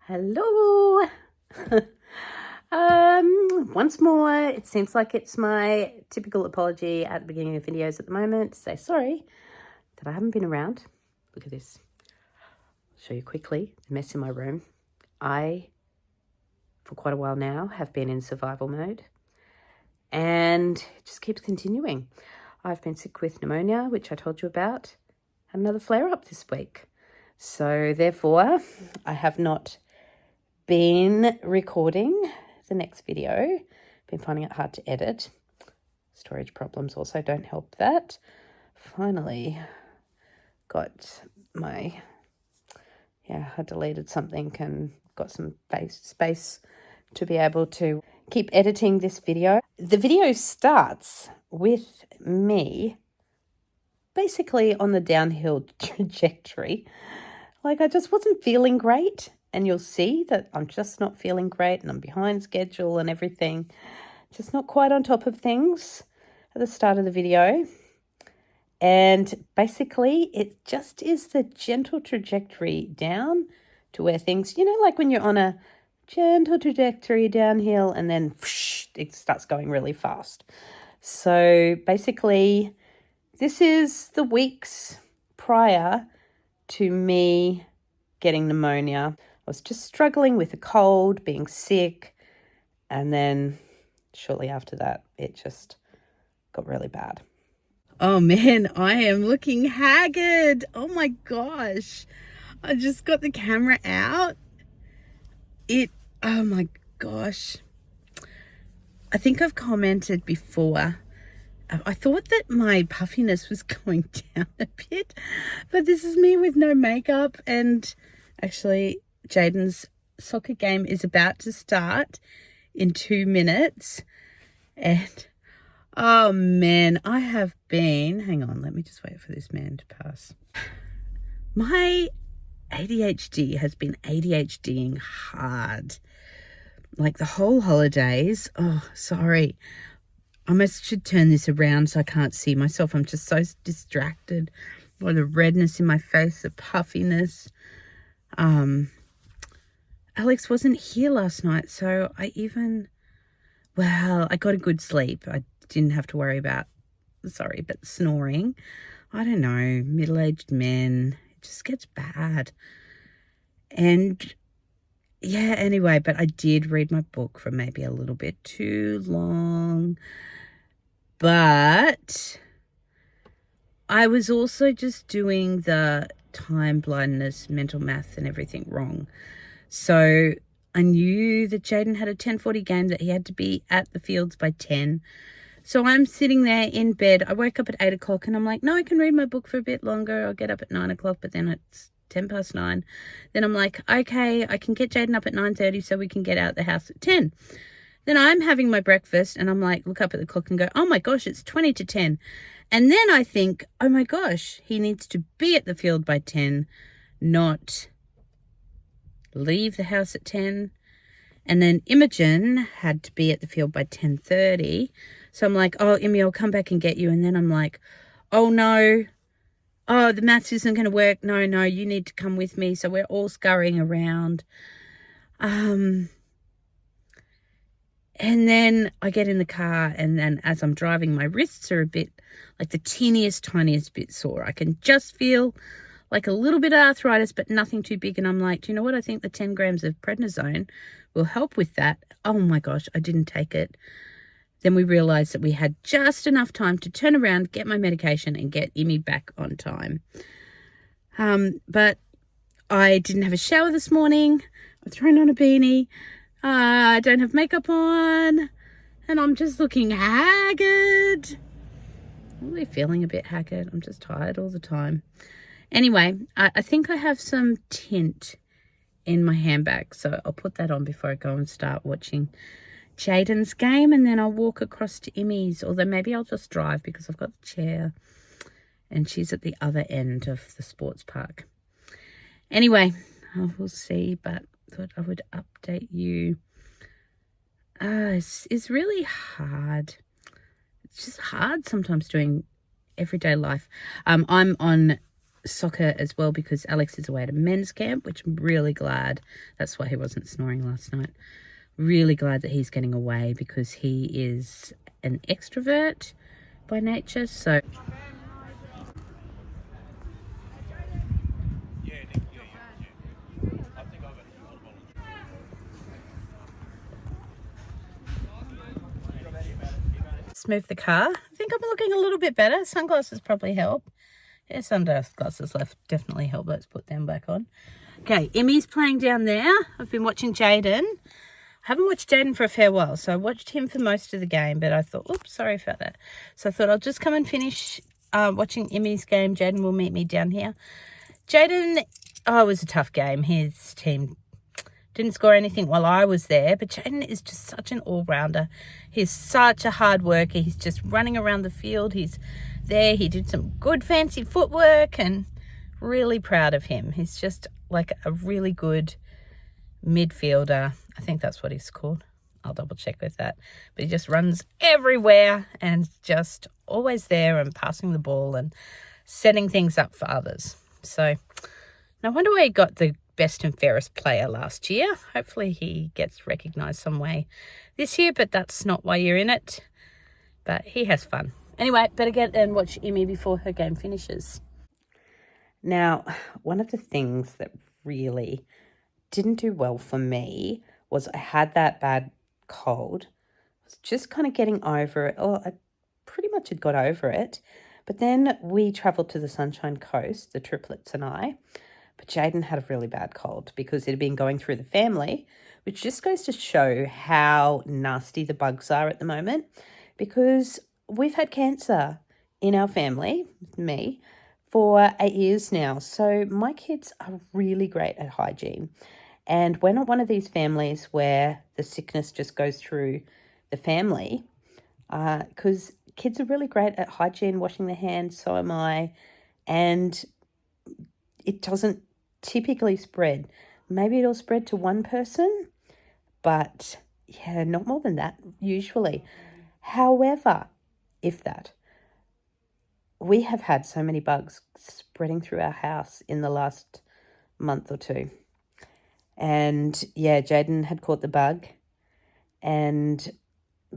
Hello. Once more, it seems like it's my typical apology at the beginning of videos at the moment to say sorry that I haven't been around. Look at this. I'll show you quickly the mess in my room. I, for quite a while now, have been in survival mode, and it just keeps continuing. I've been sick with pneumonia, which I told you about. Had another flare-up this week. So therefore, I have not been recording the next video. Been finding it hard to edit. Storage problems also don't help that. Finally got my, I deleted something and got some space to be able to keep editing this video. The video starts with me basically on the downhill trajectory. Like, I just wasn't feeling great. And you'll see that I'm just not feeling great and I'm behind schedule and everything. Just not quite on top of things at the start of the video. And basically, it just is the gentle trajectory down to where things, like when you're on a gentle trajectory downhill and then whoosh, it starts going really fast. So basically, this is the weeks prior to me getting pneumonia. I was just struggling with a cold, being sick, and then shortly after that, it just got really bad. Oh man, I am looking haggard. Oh my gosh. I just got the camera out. Oh my gosh. I think I've commented before. I thought that my puffiness was going down a bit, but this is me with no makeup, and actually Jaden's soccer game is about to start in 2 minutes. And oh man, I have been, hang on, let me just wait for this man to pass. My ADHD has been ADHDing hard. Like the whole holidays. Oh, sorry. I almost should turn this around so I can't see myself. I'm just so distracted by the redness in my face, the puffiness. Alex wasn't here last night, so I got a good sleep. I didn't have to worry about, but snoring. I don't know, middle-aged men, it just gets bad. And yeah, anyway, but I did read my book for maybe a little bit too long. But I was also just doing the time blindness, mental math and everything wrong. So I knew that Jaden had a 10:40 game, that he had to be at the fields by 10. So I'm sitting there in bed. I woke up at 8 o'clock and I'm like, no, I can read my book for a bit longer. I'll get up at 9 o'clock, but then it's 10 past 9. Then I'm like, okay, I can get Jaden up at 9:30 so we can get out of the house at 10. Then I'm having my breakfast and I'm like, look up at the clock and go, oh my gosh, it's 20 to 10. And then I think, oh my gosh, he needs to be at the field by 10, not leave the house at 10. And then Imogen had to be at the field by 10:30. So I'm like, oh, Imi, I'll come back and get you. And then I'm like, oh no, oh, the maths isn't going to work. No, you need to come with me. So we're all scurrying around. And then I get in the car, and then as I'm driving, my wrists are a bit, like the tiniest bit sore. I can just feel like a little bit of arthritis, but nothing too big. And I'm like, do you know what? I think the 10 grams of prednisone will help with that. Oh my gosh, I didn't take it. Then we realized that we had just enough time to turn around, get my medication, and get Imi back on time. But I didn't have a shower this morning. I've thrown on a beanie. I don't have makeup on, and I'm just looking haggard. I'm really feeling a bit haggard. I'm just tired all the time. Anyway, I think I have some tint in my handbag, so I'll put that on before I go and start watching Jaden's game, and then I'll walk across to Imi's, although maybe I'll just drive because I've got the chair and she's at the other end of the sports park. Anyway, we'll see, but thought I would update you. It's really hard. It's just hard sometimes doing everyday life. I'm on soccer as well because Alex is away at a men's camp, which I'm really glad. That's why he wasn't snoring last night. Really glad that he's getting away because he is an extrovert by nature. So let's move the car. I think I'm looking a little bit better. Sunglasses probably help. Yeah, sunglasses left definitely help. Let's put them back on. Okay, Emmy's playing down there. I've been watching Jaden. I haven't watched Jaden for a fair while, so I watched him for most of the game, but I thought, oops, sorry about that. So I thought I'll just come and finish watching Emmy's game. Jaden will meet me down here. Jaden, oh, it was a tough game. His team didn't score anything while I was there, but Jaden is just such an all-rounder. He's such a hard worker. He's just running around the field. He's there. He did some good fancy footwork and really proud of him. He's just like a really good midfielder. I think that's what he's called. I'll double check with that. But he just runs everywhere and just always there and passing the ball and setting things up for others. So no wonder why he got the best and fairest player last year. Hopefully he gets recognised some way this year, but that's not why you're in it. But he has fun. Anyway, better get and watch Emmy before her game finishes. Now, one of the things that really didn't do well for me was I had that bad cold. I was just kind of getting over it. Oh, I pretty much had got over it. But then we travelled to the Sunshine Coast, the triplets and I. But Jaden had a really bad cold because it had been going through the family, which just goes to show how nasty the bugs are at the moment, because we've had cancer in our family, me, for 8 years now. So my kids are really great at hygiene. And we're not one of these families where the sickness just goes through the family, because kids are really great at hygiene, washing their hands, so am I, and it doesn't typically spread. Maybe it'll spread to one person, but yeah, not more than that usually. However, if that, we have had so many bugs spreading through our house in the last month or two. And yeah, Jaden had caught the bug, and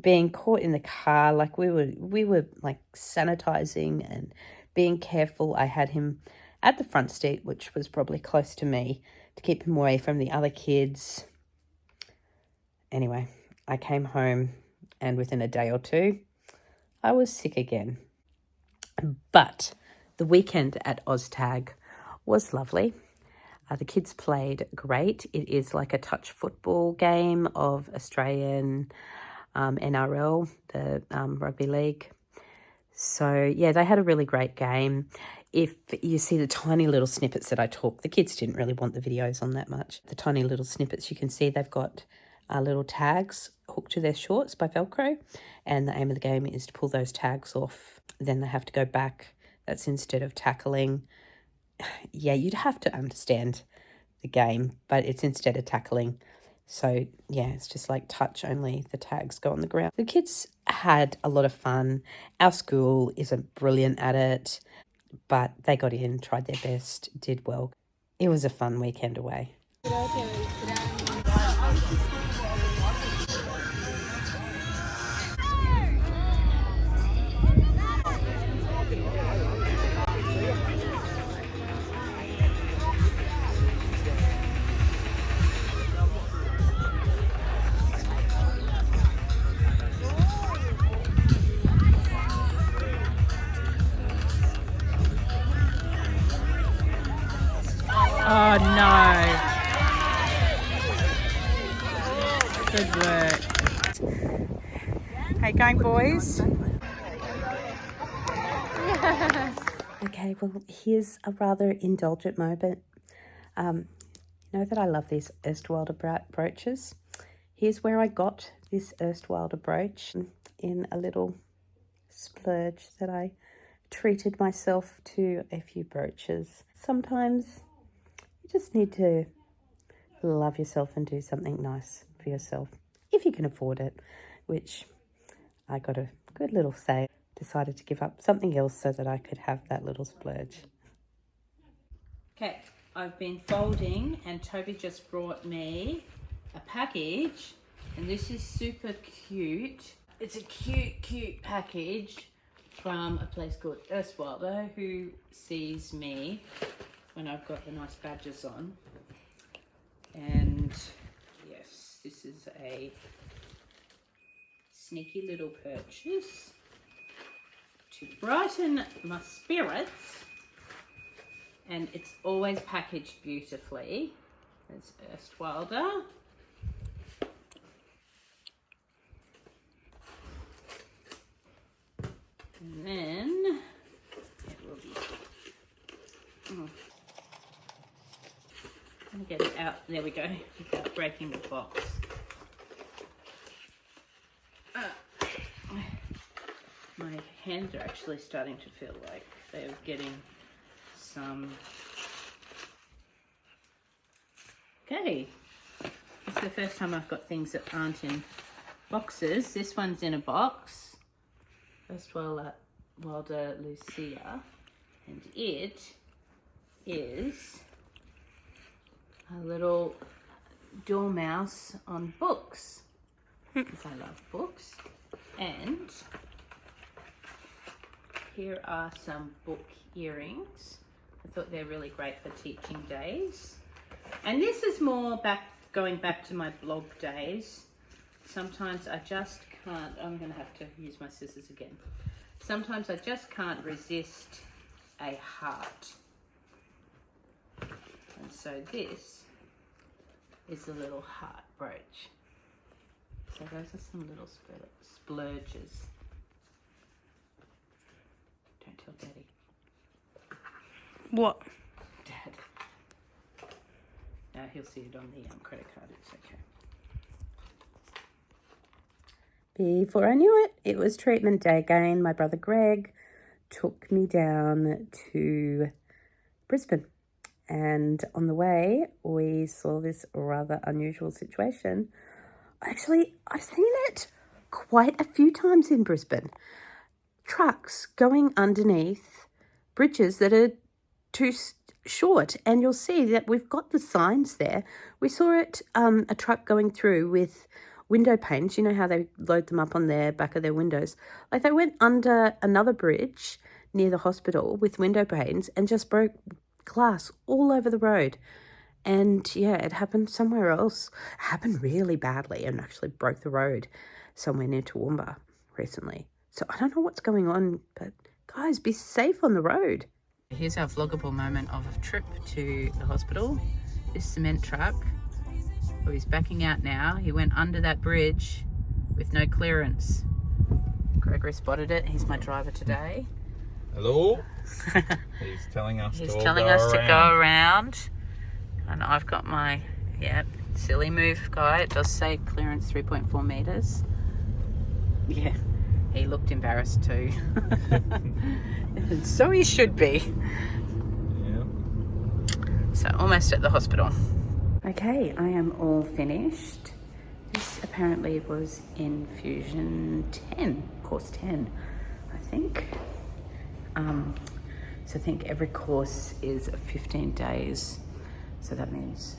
being caught in the car, like we were like sanitizing and being careful. I had him at the front seat, which was probably close to me, to keep him away from the other kids. Anyway, I came home and within a day or two, I was sick again. But the weekend at OzTag was lovely. The kids played great. It is like a touch football game of Australian NRL, the rugby league. So, yeah, they had a really great game. If you see the tiny little snippets that I took, the kids didn't really want the videos on that much. The tiny little snippets, you can see they've got little tags hooked to their shorts by Velcro. And the aim of the game is to pull those tags off. Then they have to go back. That's instead of tackling. Yeah, you'd have to understand the game, but it's instead of tackling. So, yeah, it's just like touch, only the tags go on the ground. The kids had a lot of fun. Our school isn't brilliant at it, but they got in, tried their best, did well. It was a fun weekend away. Oh, no. Good work. Hey, going, boys? Yes. Okay, well, here's a rather indulgent moment. You know that I love these erstwhile brooches. Here's where I got this erstwhile brooch, in a little splurge that I treated myself to a few brooches. Sometimes you just need to love yourself and do something nice for yourself, if you can afford it, which I got a good little sale. Decided to give up something else so that I could have that little splurge. Okay, I've been folding and Toby just brought me a package, and this is super cute. It's a cute package from a place called Erstwilder, who sees me when I've got the nice badges on. And yes, this is a sneaky little purchase to brighten my spirits, and it's always packaged beautifully. There's Erstwilder. And then it will be, I'm gonna get it out, there we go, without breaking the box. My hands are actually starting to feel like they're getting some. Okay, this is the first time I've got things that aren't in boxes. This one's in a box. Erstwilder Lucia, and it is a little dormouse on books, because I love books. And here are some book earrings. I thought they're really great for teaching days. And this is more going back to my blog days. Sometimes I just can't, I'm going to have to use my scissors again. Sometimes I just can't resist a heart. And so this is a little heart brooch. So those are some little splurges. Don't tell Daddy. What? Dad. No, he'll see it on the credit card. It's okay. Before I knew it, it was treatment day again. My brother Greg took me down to Brisbane, and on the way we saw this rather unusual situation. Actually, I've seen it quite a few times in Brisbane. Trucks going underneath bridges that are too short, and you'll see that we've got the signs there. We saw it, a truck going through with window panes. You know how they load them up on their back of their windows? Like, they went under another bridge near the hospital with window panes and just broke glass all over the road. And yeah, it happened somewhere else. It happened really badly and actually broke the road somewhere near Toowoomba recently. So I don't know what's going on, but guys, be safe on the road. Here's our vloggable moment of a trip to the hospital. This cement truck, well, he's backing out now. He went under that bridge with no clearance. Gregory spotted it. He's my driver today. Hello. He's telling us to go around. And I've got my, silly move guy. It does say clearance 3.4 meters. Yeah, he looked embarrassed too. And so he should be. Yeah. So almost at the hospital. Okay, I am all finished. This apparently was infusion 10, course 10, I think. So I think every course is 15 days. So that means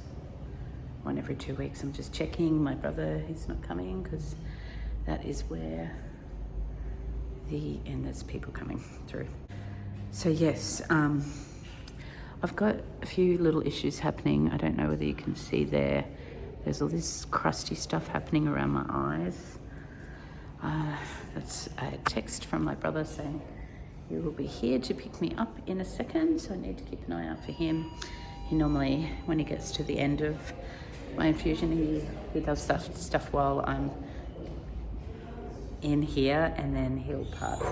one every 2 weeks. I'm just checking. My brother, he's not coming because that is where and there's people coming through. So yes, I've got a few little issues happening. I don't know whether you can see there. There's all this crusty stuff happening around my eyes. That's a text from my brother saying he will be here to pick me up in a second, so I need to keep an eye out for him. He normally, when he gets to the end of my infusion, he does stuff while I'm in here, and then he'll park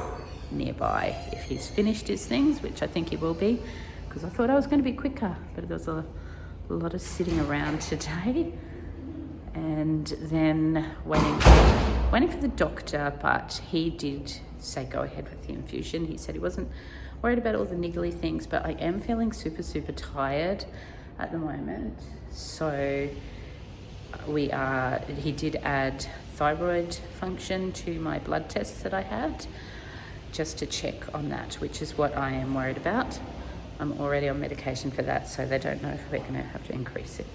nearby if he's finished his things, which I think he will be, because I thought I was going to be quicker, but there was a lot of sitting around today. And then waiting for the doctor, but he did say go ahead with the infusion. He said he wasn't worried about all the niggly things, but I am feeling super tired at the moment. So he did add thyroid function to my blood tests that I had, just to check on that, which is what I am worried about. I'm already on medication for that, so they don't know if we're going to have to increase it.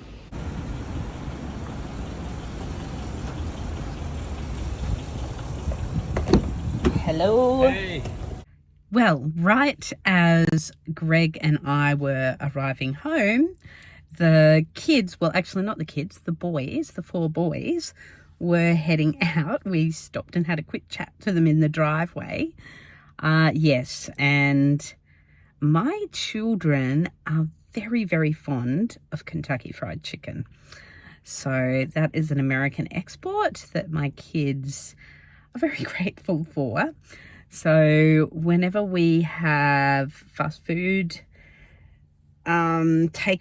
Hello. Hey. Well, right as Greg and I were arriving home, the kids, well, actually not the kids, the boys, the 4 boys, were heading out. We stopped and had a quick chat to them in the driveway. Yes, and my children are very, very fond of Kentucky Fried Chicken. So that is an American export that my kids are very grateful for. So whenever we have fast food takeaways,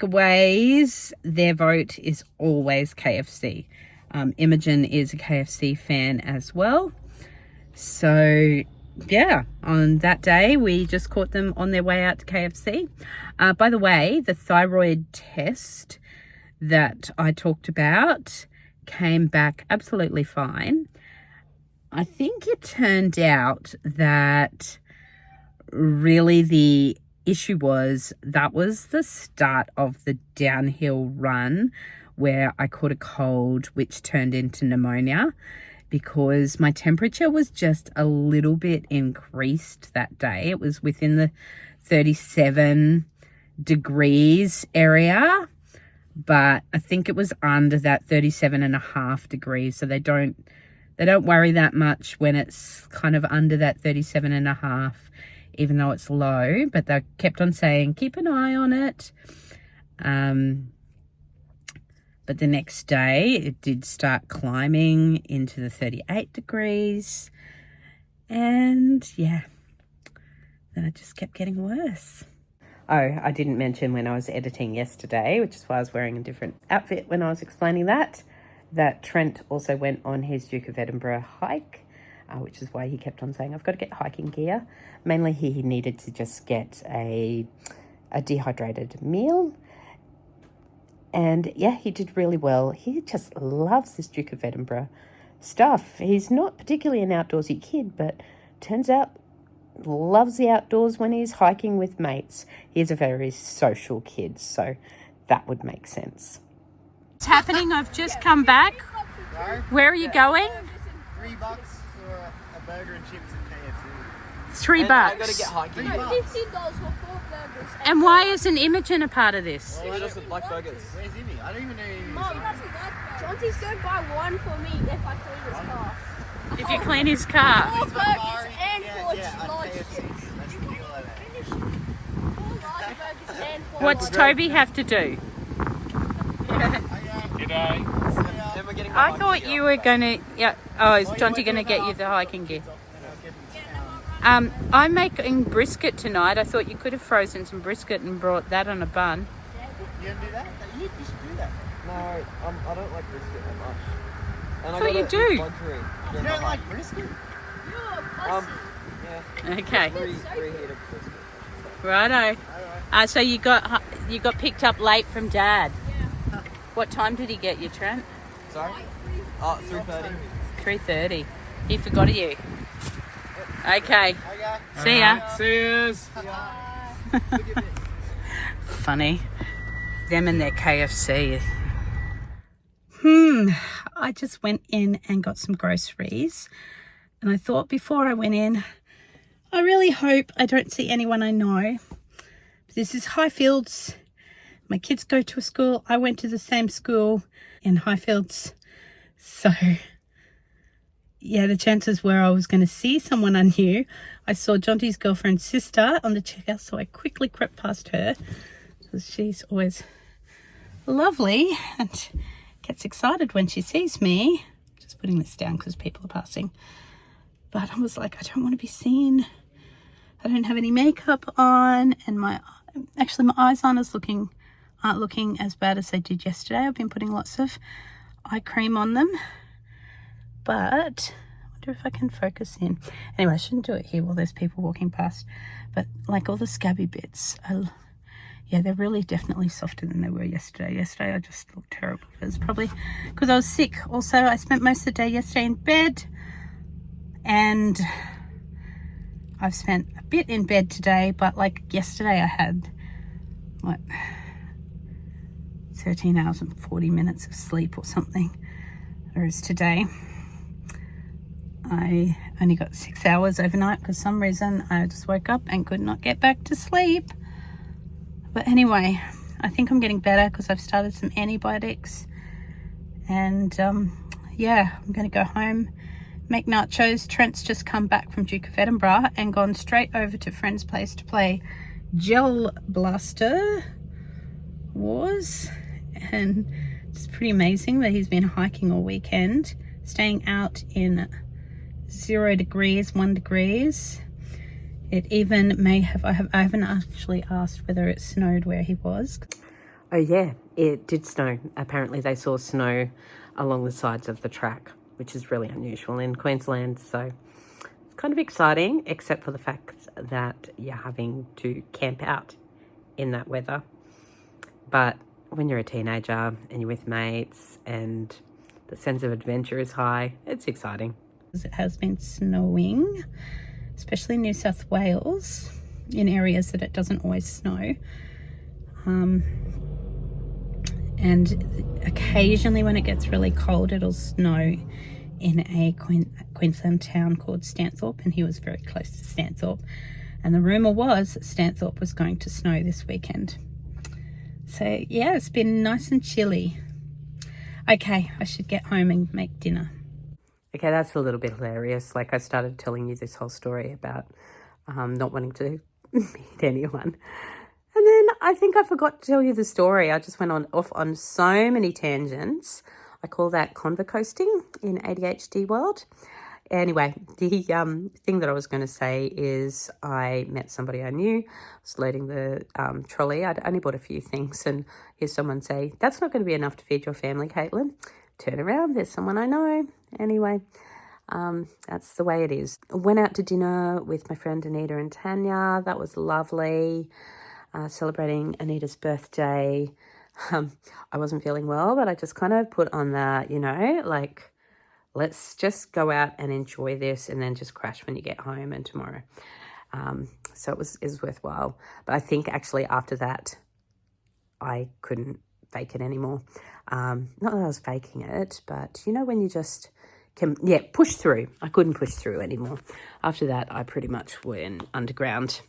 their vote is always KFC. Imogen is a KFC fan as well. So yeah, on that day, we just caught them on their way out to KFC. By the way, the thyroid test that I talked about came back absolutely fine. I think it turned out that really the issue was that was the start of the downhill run where I caught a cold, which turned into pneumonia, because my temperature was just a little bit increased that day. It was within the 37 degrees area, but I think it was under that 37.5 degrees. So they don't worry that much when it's kind of under that 37.5, even though it's low, but they kept on saying, keep an eye on it. But the next day it did start climbing into the 38 degrees. And yeah, then it just kept getting worse. Oh, I didn't mention when I was editing yesterday, which is why I was wearing a different outfit when I was explaining that Trent also went on his Duke of Edinburgh hike, which is why he kept on saying, I've got to get hiking gear. Mainly he needed to just get a dehydrated meal. And yeah, he did really well. He just loves this Duke of Edinburgh stuff. He's not particularly an outdoorsy kid, but turns out loves the outdoors when he's hiking with mates. He's a very social kid, so that would make sense. What's happening? I've just come back. Where are you going? $3 for a burger and chips and KFC. $3. I gotta get hiking. $3. $15 for 4 burgers. And why isn't Imogen a part of this? He doesn't like burgers. Where's Imi? I don't even know who Mom, Jonty's going to buy one for me if I clean his car. If you clean his car. 4 burgers and 4 large KFC. chips. That's the deal of it. 4 large burgers and 4 What's Toby have to do? G'day. Then we're getting the I hiking thought gear. you were going to... Yeah. Oh, is Jonty going to get you the hiking gear? I'm making brisket tonight. I thought you could have frozen some brisket and brought that on a bun. You gonna do that? You should do that. No, I don't like brisket that much. And thought you do. You don't like brisket? Yeah. Okay. Reheated brisket. Righto. So you got picked up late from Dad. What time did he get you, Trent? Sorry? 3:30. 3:30. He forgot of you. Okay. See ya. Cheers. Funny. Them and their KFC. I just went in and got some groceries. And I thought before I went in, I really hope I don't see anyone I know. This is Highfields. My kids go to a school. I went to the same school in Highfields. So, yeah, the chances were I was going to see someone I knew. I saw Jonty's girlfriend's sister on the checkout, so I quickly crept past her because she's always lovely and gets excited when she sees me. Just putting this down because people are passing. But I was like, I don't want to be seen. I don't have any makeup on, and my eyes aren't looking as bad as they did yesterday. I've been putting lots of eye cream on them, but I wonder if I can focus in. Anyway, I shouldn't do it here while there's people walking past, but like all the scabby bits, yeah, they're really definitely softer than they were yesterday. Yesterday I just looked terrible. It was probably because I was sick. Also, I spent most of the day yesterday in bed, and I've spent a bit in bed today, but like yesterday I had what, 13 hours and 40 minutes of sleep or something. Whereas today, I only got 6 hours overnight because for some reason I just woke up and could not get back to sleep. But anyway, I think I'm getting better because I've started some antibiotics. And yeah, I'm going to go home, make nachos. Trent's just come back from Duke of Edinburgh and gone straight over to friend's place to play Gel Blaster Wars. And it's pretty amazing that he's been hiking all weekend, staying out in 0 degrees, 1 degrees. It even may have, I haven't actually asked whether it snowed where he was. Oh yeah, it did snow. Apparently they saw snow along the sides of the track, which is really unusual in Queensland. So it's kind of exciting, except for the fact that you're having to camp out in that weather. But when you're a teenager and you're with mates and the sense of adventure is high, it's exciting. It has been snowing, especially in New South Wales, in areas that it doesn't always snow. And occasionally when it gets really cold, it'll snow in a Queensland town called Stanthorpe, and he was very close to Stanthorpe. And the rumour was that Stanthorpe was going to snow this weekend. So yeah, it's been nice and chilly. Okay, I should get home and make dinner. Okay, that's a little bit hilarious. Like I started telling you this whole story about not wanting to meet anyone. And then I think I forgot to tell you the story. I just went off on so many tangents. I call that convo-coasting in ADHD world. Anyway, the thing that I was going to say is I met somebody I knew. I was loading the trolley. I'd only bought a few things and hear someone say, "That's not going to be enough to feed your family, Caitlin." Turn around, there's someone I know. Anyway, that's the way it is. I went out to dinner with my friend Anita and Tanya. That was lovely. Celebrating Anita's birthday. I wasn't feeling well, but I just kind of put on the, you know, like, let's just go out and enjoy this and then just crash when you get home and tomorrow. So it was worthwhile. But I think actually after that, I couldn't fake it anymore. Not that I was faking it, but you know when you just can, push through. I couldn't push through anymore. After that, I pretty much went underground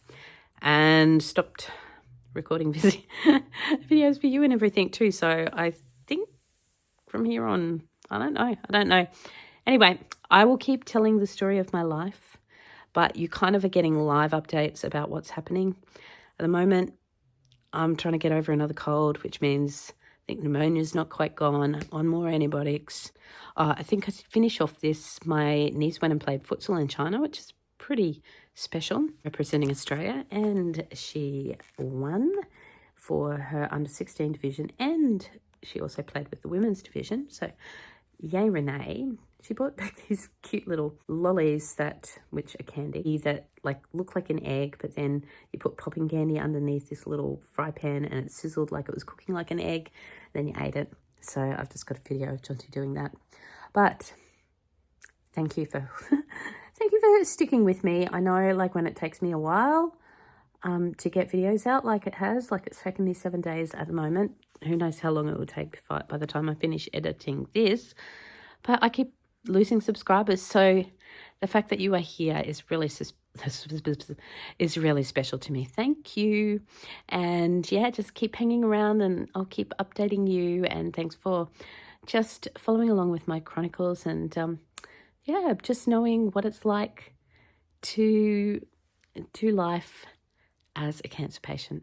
and stopped recording videos for you and everything too. So I think from here on, I don't know. Anyway, I will keep telling the story of my life, but you kind of are getting live updates about what's happening. At the moment, I'm trying to get over another cold, which means I think pneumonia's not quite gone, on more antibiotics. I think to finish off this, my niece went and played futsal in China, which is pretty special, representing Australia, and she won for her under-16 division, and she also played with the women's division. So yay Renee. She brought back these cute little lollies which are candy, that like look like an egg, but then you put popping candy underneath this little fry pan and it sizzled like it was cooking like an egg. Then you ate it. So I've just got a video of Jonty doing that. But thank you for thank you for sticking with me. I know like when it takes me a while to get videos out, like it has, like it's taken me 7 days at the moment. Who knows how long it will take by the time I finish editing this. But I keep losing subscribers, so the fact that you are here is really special to me. Thank you. And yeah, just keep hanging around and I'll keep updating you, and thanks for just following along with my chronicles and yeah, just knowing what it's like to do life as a cancer patient.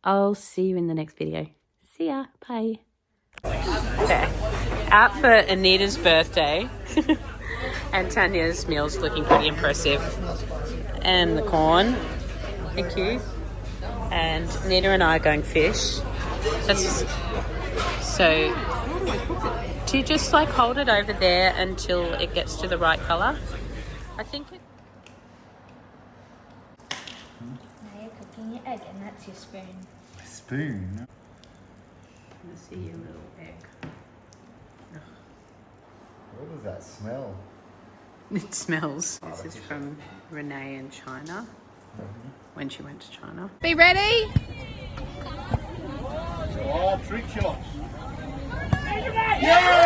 I'll see you in the next video. See ya. Bye. Okay, out for Anita's birthday and Tanya's meal's looking pretty impressive, and the corn, thank you, and Anita and I are going fish. So do you just like hold it over there until it gets to the right colour? I think it... Now you're cooking your egg and that's your spoon. Spoon? Let's see your little egg. What does that smell? It smells. This is from Renee in China, when she went to China. Be ready? Oh, trick shots. Yeah!